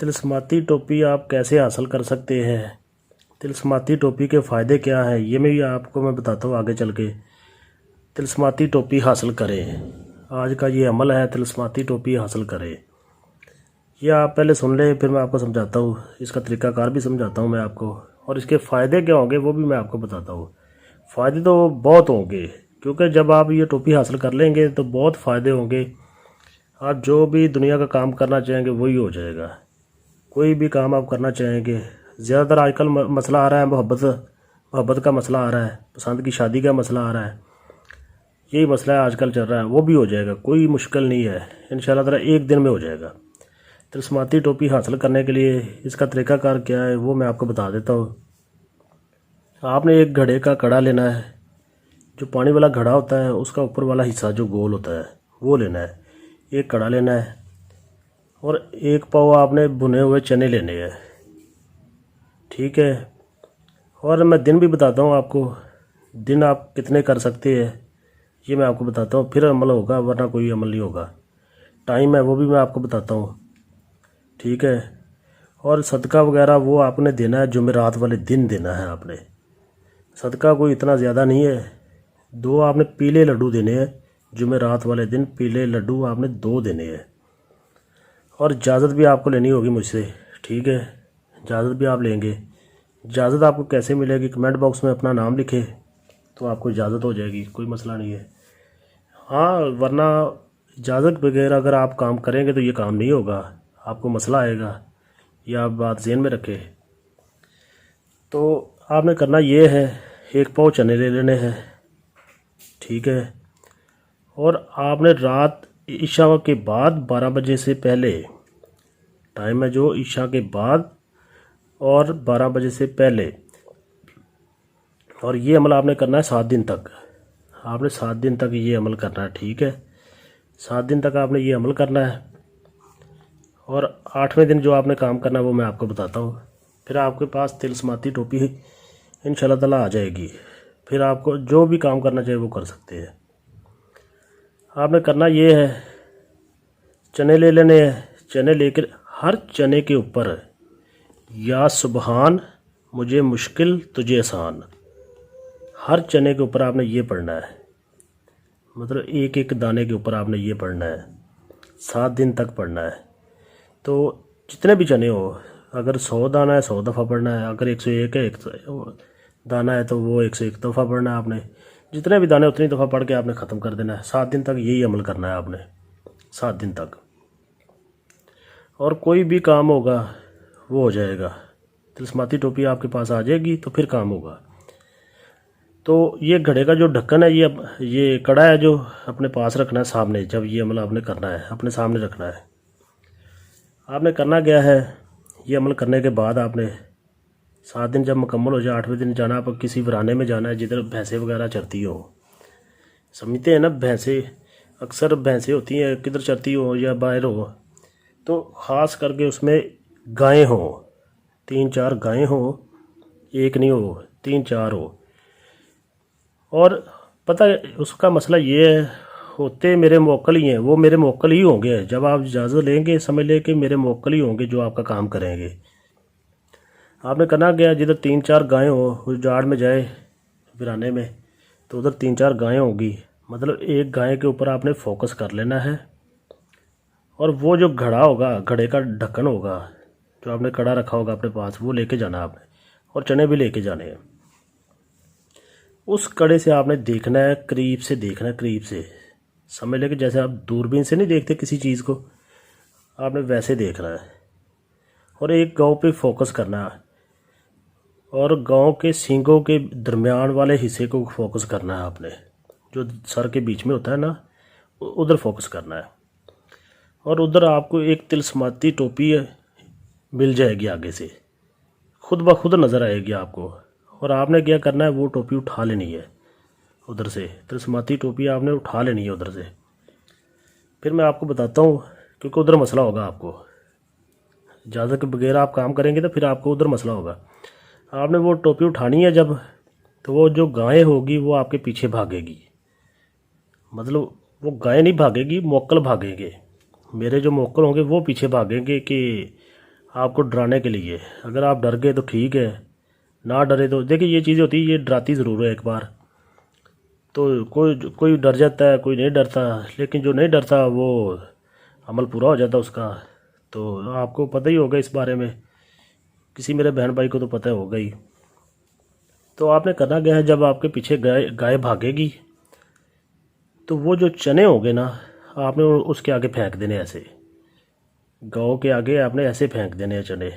तिलस्माती टोपी आप कैसे हासिल कर सकते हैं। तिलस्माती टोपी के फ़ायदे क्या हैं ये मैं बताता हूँ आगे चल के। तिलस्माती टोपी हासिल करें, आज का ये अमल है, तिलस्माती टोपी हासिल करें। ये आप पहले सुन लें, फिर मैं आपको समझाता हूँ, इसका तरीक़ाकार भी समझाता हूँ मैं आपको, और इसके फ़ायदे क्या होंगे वो भी मैं आपको बताता हूँ। फ़ायदे तो बहुत होंगे, क्योंकि जब आप ये टोपी हासिल कर लेंगे तो बहुत फ़ायदे होंगे। आप जो भी दुनिया का काम करना चाहेंगे वही हो जाएगा। कोई भी काम आप करना चाहेंगे। ज़्यादातर आजकल मसला आ रहा है मोहब्बत का मसला आ रहा है, पसंद की शादी का मसला आ रहा है, यही मसला है आजकल चल रहा है। वो भी हो जाएगा, कोई मुश्किल नहीं है, इंशाल्लाह ताला एक दिन में हो जाएगा। तिलस्माती टोपी हासिल करने के लिए इसका तरीक़ाकार क्या है वो मैं आपको बता देता हूँ। आपने एक घड़े का कड़ा लेना है, जो पानी वाला घड़ा होता है उसका ऊपर वाला हिस्सा जो गोल होता है वो लेना है। एक कड़ा लेना है और एक पाव आपने भुने हुए चने लेने हैं, ठीक है। और मैं दिन भी बताता हूँ आपको, दिन आप कितने कर सकते हैं ये मैं आपको बताता हूँ, फिर अमल होगा, वरना कोई अमल नहीं होगा। टाइम है वो भी मैं आपको बताता हूँ, ठीक है। और सदका वगैरह वो आपने देना है जुमेरात वाले दिन देना है आपने। सदका कोई इतना ज़्यादा नहीं है, 2 आपने पीले लड्डू देने हैं जुमेरात वाले दिन, पीले लड्डू आपने 2 देने हैं। और इजाज़त भी आपको लेनी होगी मुझसे, ठीक है, इजाज़त भी आप लेंगे। इजाज़त आपको कैसे मिलेगी, कमेंट बॉक्स में अपना नाम लिखे तो आपको इजाज़त हो जाएगी, कोई मसला नहीं है। हाँ, वरना इजाज़त बगैर अगर आप काम करेंगे तो ये काम नहीं होगा, आपको मसला आएगा, ये आप बात ज़हन में रखें। तो आपने करना ये है, 1 पाव चने ले लेने हैं, ठीक है। और आपने रात ईशा के बाद 12 बजे से पहले, टाइम है जो ईशा के बाद और 12 बजे से पहले, और ये अमल आपने करना है 7 दिन तक। आपने 7 दिन तक ये अमल करना है, ठीक है। 7 दिन तक आपने ये अमल करना है, और 8वें दिन जो आपने काम करना है वो मैं आपको बताता हूँ। फिर आपके पास तिलस्माती टोपी इंशाल्लाह ताला आ जाएगी, फिर आपको जो भी काम करना चाहिए वो कर सकते हैं। आपने करना ये है, चने ले लेने हैं, चने लेकर हर चने के ऊपर या सुबहान मुझे मुश्किल तुझे आसान, हर चने के ऊपर आपने ये पढ़ना है, मतलब एक एक दाने के ऊपर आपने ये पढ़ना है, 7 दिन तक पढ़ना है। तो जितने भी चने हो, अगर 100 दाना है 100 दफ़ा पढ़ना है, अगर 101 है 100 दाना है तो वो 101 दफ़ा पढ़ना है आपने। जितने भी दाने उतनी दफ़ा पढ़ के आपने ख़त्म कर देना है। 7 दिन तक यही अमल करना है आपने, 7 दिन तक, और कोई भी काम होगा वो हो जाएगा। तिलस्माती टोपी आपके पास आ जाएगी तो फिर काम होगा। तो ये घड़े का जो ढक्कन है, ये कड़ा है जो अपने पास रखना है सामने, जब ये अमल आपने करना है अपने सामने रखना है। आपने करना क्या है, ये अमल करने के बाद आपने 7 दिन जब मुकम्मल हो जाए, 8वें दिन जाना आप किसी वराने में जाना है जिधर भैंसें वगैरह चरती हो। समझते हैं ना, भैंसें अक्सर भैंसें होती हैं किधर चरती हो या बाहर हो, तो ख़ास करके उसमें गायें हो, 3-4 गायें हो, एक नहीं हो 3-4 हो। और पता है उसका मसला ये है, होते मेरे मोक्कल ही हैं, वो मेरे मोक्कल ही होंगे। जब आप इजाज़त लेंगे समझ लें कि मेरे मोक्कल ही होंगे जो आपका काम करेंगे। आपने करना क्या, जिधर 3-4 गायें हो, उस जाड़ में जाए वीराने में, तो उधर 3-4 गायें होंगी, मतलब एक गाय के ऊपर आपने फोकस कर लेना है। और वो जो घड़ा होगा, घड़े का ढक्कन होगा जो आपने कड़ा रखा होगा अपने पास, वो लेके जाना आपने, और चने भी लेके जाने हैं। उस कड़े से आपने देखना है, करीब से देखना है, करीब से समझ लें कि जैसे आप दूरबीन से नहीं देखते किसी चीज़ को, आपने वैसे देखना है। और एक गाँव पे फोकस करना है, और गाँव के सींगों के दरमियान वाले हिस्से को फोकस करना है आपने, जो सर के बीच में होता है ना, उधर फोकस करना है। और उधर आपको एक तिलस्माती टोपी मिल जाएगी, आगे से खुद ब खुद नज़र आएगी आपको। और आपने क्या करना है, वो टोपी उठा लेनी है उधर से, तिलस्माती टोपी आपने उठा लेनी है उधर से। फिर मैं आपको बताता हूँ, क्योंकि उधर मसला होगा आपको, इजाज़त के बगैर आप काम करेंगे तो फिर आपको उधर मसला होगा। आपने वो टोपी उठानी है जब, तो वो जो गाय होगी वो आपके पीछे भागेगी, मतलब वो गाय नहीं भागेगी, मोक्कल भागेंगे, मेरे जो मोक्कल होंगे वो पीछे भागेंगे कि आपको डराने के लिए। अगर आप डर गए तो ठीक है, ना डरे तो देखिए ये चीज़ें होती है, ये डराती ज़रूर है एक बार। तो कोई कोई डर जाता है, कोई नहीं डरता, लेकिन जो नहीं डरता वो अमल पूरा हो जाता उसका। तो आपको पता ही होगा इस बारे में, किसी मेरे बहन भाई को तो पता होगा ही। तो आपने करना क्या है, जब आपके पीछे गाय गाय भागेगी तो वो जो चने होंगे ना, आपने उसके आगे फेंक देने ऐसे, गौ के आगे आपने ऐसे फेंक देने हैं चने।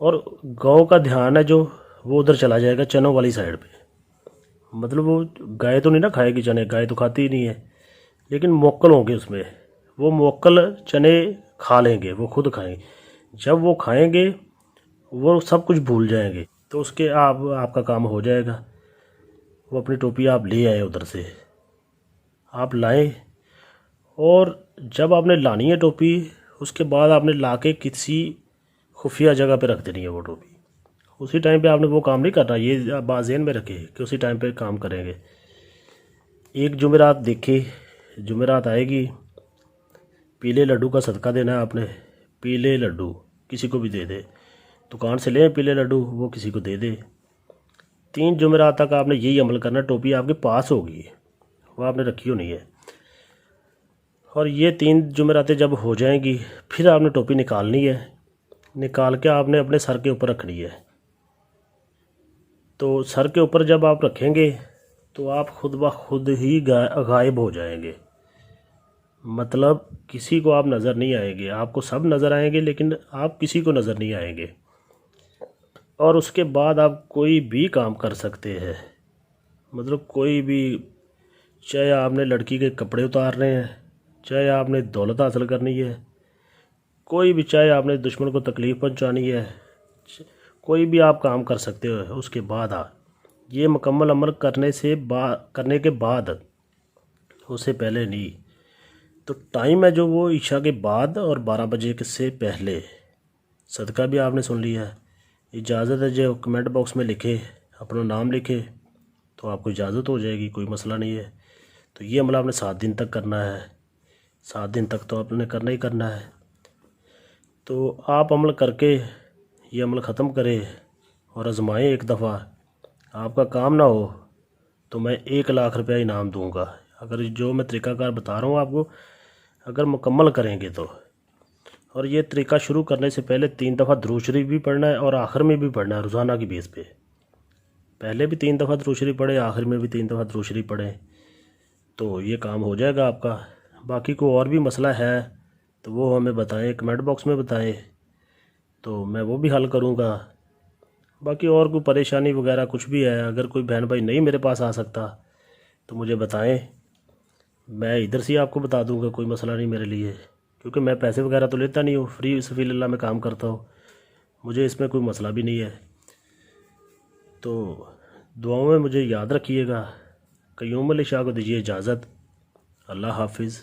और गौ का ध्यान है जो, वो उधर चला जाएगा चनों वाली साइड पे। मतलब वो गाय तो नहीं ना खाएगी चने, गाय तो खाती ही नहीं है, लेकिन मोक्कल होंगे उसमें, वो मोक्कल चने खा लेंगे, वो खुद खाएंगे। जब वो खाएंगे वो सब कुछ भूल जाएंगे, तो उसके आपका काम हो जाएगा। वो अपनी टोपी आप ले आए उधर से, आप लाएं, और जब आपने लानी है टोपी, उसके बाद आपने ला के किसी खुफिया जगह पे रख देनी है वो टोपी। उसी टाइम पे आपने वो काम नहीं करना, ये बात ज़हन में रखे कि उसी टाइम पे काम करेंगे। एक जुमेरात देखे, जुमेरात आएगी, पीले लड्डू का सदका देना है आपने। पीले लड्डू किसी को भी दे दे, दुकान से ले पीले लड्डू, वो किसी को दे दे। 3 जुमेरात तक आपने यही अमल करना, टोपी आपके पास होगी, वो आपने रखी हो नहीं है। और ये 3 जुमेरातें जब हो जाएंगी, फिर आपने टोपी निकालनी है, निकाल के आपने अपने सर के ऊपर रखनी है। तो सर के ऊपर जब आप रखेंगे तो आप खुद ब खुद ही गायब हो जाएंगे। मतलब किसी को आप नज़र नहीं आएंगे, आपको सब नज़र आएंगे लेकिन आप किसी को नज़र नहीं आएंगे। और उसके बाद आप कोई भी काम कर सकते हैं, मतलब कोई भी, चाहे आपने लड़की के कपड़े उतारने हैं, चाहे आपने दौलत हासिल करनी है, कोई भी, चाहे आपने दुश्मन को तकलीफ़ पहुंचानी है, कोई भी आप काम कर सकते हो। उसके बाद ये मुकम्मल अमल करने के बाद, उससे पहले नहीं। तो टाइम है जो वो ईशा के बाद और 12 बजे से पहले। सदका भी आपने सुन लिया है। इजाज़त है जो कमेंट बॉक्स में लिखे, अपना नाम लिखे, तो आपको इजाज़त हो जाएगी, कोई मसला नहीं है। तो ये अमल आपने 7 दिन तक करना है, 7 दिन तक तो आपने करना ही करना है। तो आप अमल करके ये अमल ख़त्म करें और आजमाएं एक दफ़ा। आपका काम ना हो तो मैं 1 लाख रुपया इनाम दूंगा, अगर जो मैं तरीक़ाकार बता रहा हूँ आपको अगर मुकम्मल करेंगे तो। और ये तरीका शुरू करने से पहले 3 दफ़ा दुरूद शरीफ भी पढ़ना है और आखिर में भी पढ़ना है, रोज़ाना की बेस पे। पहले भी 3 दफ़ा दुरूद शरीफ पढ़े, आखिर में भी 3 दफ़ा दुरूद शरीफ पढ़ें, तो ये काम हो जाएगा आपका। बाकी कोई और भी मसला है तो वो हमें बताएं, कमेंट बॉक्स में बताएं, तो मैं वो भी हल करूँगा। बाकी और कोई परेशानी वगैरह कुछ भी है, अगर कोई बहन भाई नहीं मेरे पास आ सकता तो मुझे बताएं, मैं इधर से ही आपको बता दूंगा, कोई मसला नहीं मेरे लिए। क्योंकि मैं पैसे वगैरह तो लेता नहीं हूँ, फ्री सफीलिल्लाह में काम करता हूँ, मुझे इसमें कोई मसला भी नहीं है। तो दुआओं में मुझे याद रखिएगा। क़य्यूमुल शाह को दीजिए इजाज़त। अल्लाह हाफिज़।